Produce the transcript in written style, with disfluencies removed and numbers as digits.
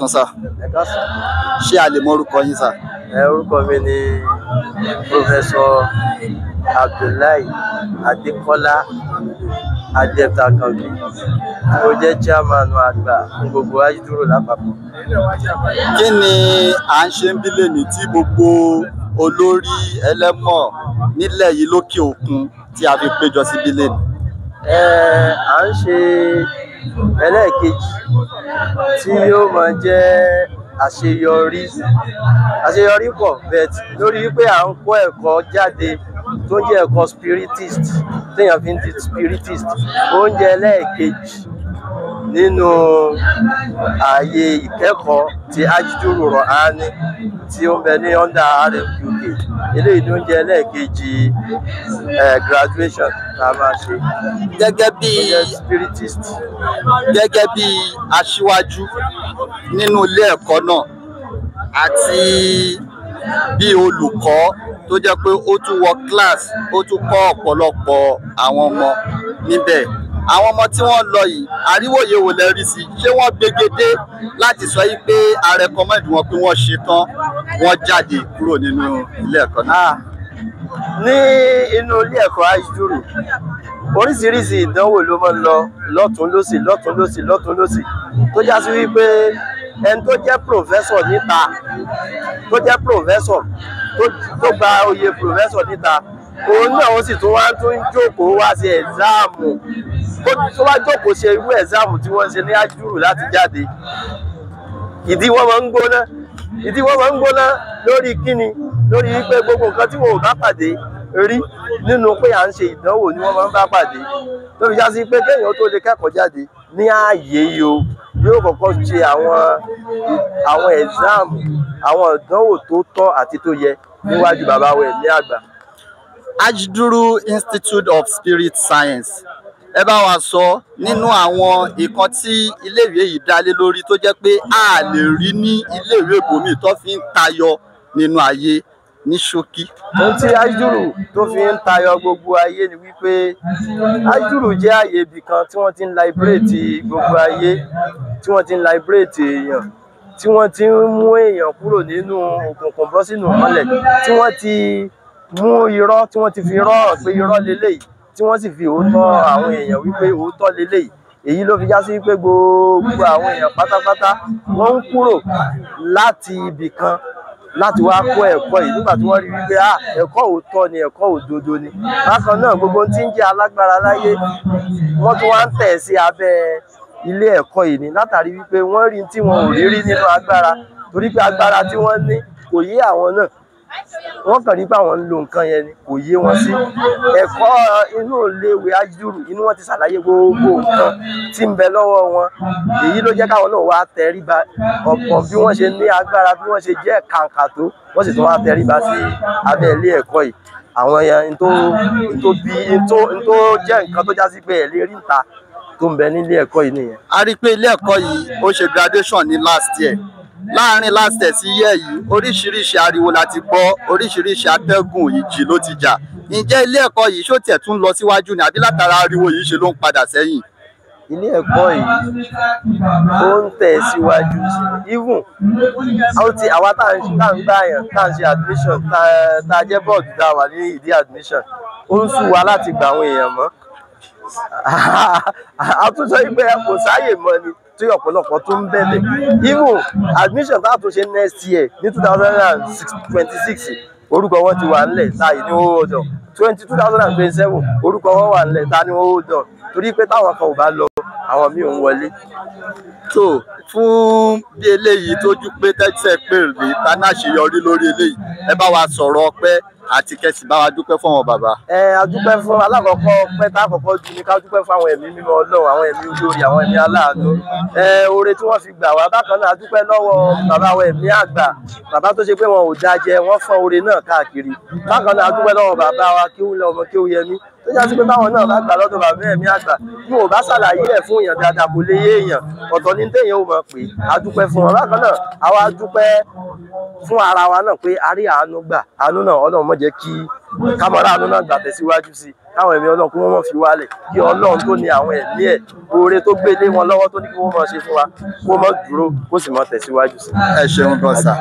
káàsán sà. Ṣé a lè mọ orúkọ yín sà? Orúkọ mi ni Professor Abdullahi Adekola Adeptakanbi. Mo jẹ́ chairman àgbà fún gbogbo Ajiduro lápapọ̀. Kí ni à ń ṣe ń bí lèní tí gbogbo olórí ẹlẹ́mọ̀ nílẹ̀ yìí lókè òkun tí a fi péjọ sí bí lèní? À ń ṣe ẹlẹ́ẹ̀kejì tí yóò máa jẹ́ àṣeyọrí pọ̀ bet lórí wípé à ń kọ́ ẹ̀kọ́ jáde tó jẹ́ ẹ̀kọ́ spiritist téèyàn fi ń di spiritist. Oúnjẹ ẹlẹ́ẹ̀kejì nínú ààyè ìkẹ́kọ̀ọ́ ti Ajiduro Rohani tí ó ń bẹ ní under RFUK. Eléyìí ló ń jẹ́ ẹlẹ́ẹ̀kejì graduation tá a máa ṣe Gẹ́gẹ́ bí spiritist. Gẹ́gẹ́ bí aṣíwájú nínú ilé ẹ̀kọ́ náà àti bí olùkọ́ tó jẹ́ pé ó tún wọ class, ó tún kọ́ ọ̀pọ̀lọpọ̀ àwọn ọmọ níbẹ̀. Àwọn ọmọ tí wọ́n lọ yìí, àríwòye wo lẹ rí sí? Ṣé wọ́n gbégedé láti sọ yìí pé a recommend wọn pé wọ́n ṣe tán, wọ́n jáde kúrò nínú ilé ẹ̀kọ́ náà? Ní inú ilé ẹ̀kọ́ Ajiduro, oríṣiríṣi ìdánwò ló máa ń lọ lọ́tún lósì tó já sí wípé ẹni tó jẹ́ professor níta, tó jẹ́ professor tó gba oyè professor níta, òun náà ó sì tún wá jókòó wá sí ẹ̀záàmù, tó wá jókòó ṣe irú ẹ̀záàmù tí wọ́n ṣe ní Ajiduro láti jáde. Ìdí wọn máa ń gbóná lórí kíni, lórí wípé gbogbo nǹkan tí wọn ò bá pàdé rí nínú pé à ń ṣe ìdánwò ni wọ́n máa ń bá pàdé. Tó fi já sí pé kéèyàn tó lè kẹ́kọ̀ọ́ jáde ní ààyè yóò kọ́kọ́ ṣe àwọn ẹ̀záàmù, àwọn ìdánwò tó tọ́ àti tó yẹ níwájú bàbá wa ẹ̀mí àgbà. Ajiduro Institute of Spirit Science, ẹ bá wa sọ nínú àwọn nǹkan tí iléèwé yìí dá lé lórí tó jẹ́ pé a lè rí ní iléèwé ibòmíì tó fi ń tayọ nínú ayé ní ṣókí. Ohun tí Ajiduro tó fi ń tayọ gbogbo ayé ni wípé Ajiduro jẹ́ ààyè ibì kan tí wọ́n ti ń liberate gbogbo ayé, tí wọ́n ti ń liberate èèyàn, tí wọ́n ti ń mú èèyàn kúrò nínú òkùnkùn bọ́ sínú ìmọ́lẹ̀, tí wọ́n ti mú irọ́, tí wọ́n ti fi irọ́ hàn pé irọ́ leléyìí, tí wọ́n sì fi òótọ́ àwọn èèyàn wípé òótọ́ leléyìí. Èyí ló fi já sí pé gbogbo àwọn èèyàn pátápátá wọ́n ń kúrò láti ibì kan láti wá kọ́ ẹ̀kọ́ yìí nígbà tí wọ́n rí wípé ẹ̀kọ́ òótọ́ ni, ẹ̀kọ́ òdodo ni. Bákan náà gbogbo ohun tí ń jẹ́ alágbára láyé wọ́n tún wá ń tẹ̀ sí abẹ́ ilé ẹ̀kọ́ yìí ni, látàrí wípé wọ́n rí tí wọn ò rí nínú agbára, torí pé agbára tí wọ́n ní kò yé àwọn náà. Wọ́n kàn rí pé àwọn ń lo nǹkan yẹn ni, kò yé wọn sí. Ẹ̀kọ́ inú iléèwé Ajiduro inú wọn ti ṣàlàyé gbogbo nǹkan tí ń bẹ lọ́wọ́ wọn. Èyí ló jẹ́ káwọn náà wá tẹríba ọ̀pọ̀ bí wọ́n ṣe ní agbára, bí wọ́n ṣe jẹ́ kàǹkà tó, wọ́n sì tún wá tẹríba sí abẹ́ ilé ẹ̀kọ́ yìí. Àwọn yẹn tó jẹ́ nǹkan tó já sí pé ẹ̀ lè rí ìta tó ń bẹ nílé ẹ̀kọ́ yìí nìyẹn. A rí i pé ilé ẹ̀kọ́ yìí ó ṣe graduation ní last year. Láàárín last year sí year yìí, oríṣiríṣi ariwo la ti gbọ́, oríṣiríṣi atẹ́gùn ìjì ló ti jà. Ǹjẹ́ ilé ẹ̀kọ́ yìí ṣó tiẹ̀ tún lọ síwájú ni àbí látara ariwo yìí ṣe ló ń padà sẹ́yìn? Ilé ẹ̀kọ́ yìí ó ń tẹ̀ síwájú sí even àwa tá à ń gbà yàn, tá à ń ṣe admission, tá a jẹ́ board tá a wà ní ìdí admission, ó ń sú wa láti gba àwọn èèyàn mọ́. A tún sọ pé kò sáàyè mọ́ ni tí ọ̀pọ̀lọpọ̀ tó ń bẹ̀bẹ̀. Even admission tá a tún ṣe next year ní 2026 orúkọ wọn ti wà nílẹ̀ tá a yìí ní hold on. 2027 orúkọ wọn wà nílẹ̀ tá a ní hold on, torí pé táwọn kan ò bá lọ àwọn míì ń wọlé. tó fún bí eléyìí tójú pé tẹ́tẹ́ pé rèé tá náà ṣe yọrí lórí eléyìí, ẹ bá wa sọ̀rọ̀ ọpẹ́ àti kẹsì bá wa dúpẹ́ fún àwọn bàbá. A dúpẹ́ fún alákọ̀ọ́kọ́ pẹ́ tá àkọ́kọ́ jù ní ká dúpẹ́ fún àwọn ẹ̀mí mímọ́ Ọlọ́run, àwọn ẹ̀mí olórí, àwọn ẹ̀mí aláàánú. Oore tí wọ́n fi gbà wá. Bákan náà a dúpẹ́ lọ́wọ́ bàbá wa ẹ̀mí àgbà, bàbá tó ṣe pé wọn ò dá jẹ, wọ́n fọ́n oore náà káàkiri. Bákan náà a dúpẹ́ lọ́wọ́ bàbá wa Kéwúyẹmí tó já sí pé báwọn náà bá gbà lọ́dọ̀ bàbá ẹ̀mí àgbà, bí wọn ò bá ṣàlàyé ẹ̀ fún èèyàn dáadáa kò lè yé èèyàn, ọ̀tọ̀ ní téèyàn ò mọ̀ pé a dúpẹ́ fún wọn. Bákan náà àwa dúpẹ́ fún ara wa náà pé a rí àánú gbà, àánú náà Ọlọ́run má jẹ́ kí kámọ́rà àánú náà gbà tẹ̀síwájú sí i. káwọn ẹ̀mí Ọlọ́run kí wọ́n mọ̀ fi wálẹ̀, kí Ọlọ́run tó ní àwọn ẹ̀mí ẹ̀ oore tó gbé lé wọn lọ́wọ́ tó ní kí wọ́n mọ̀ ṣe fún wa kó mọ̀ dúró kó sì mọ̀ tẹ̀síwájú sí. ẹ ṣeun gan sà.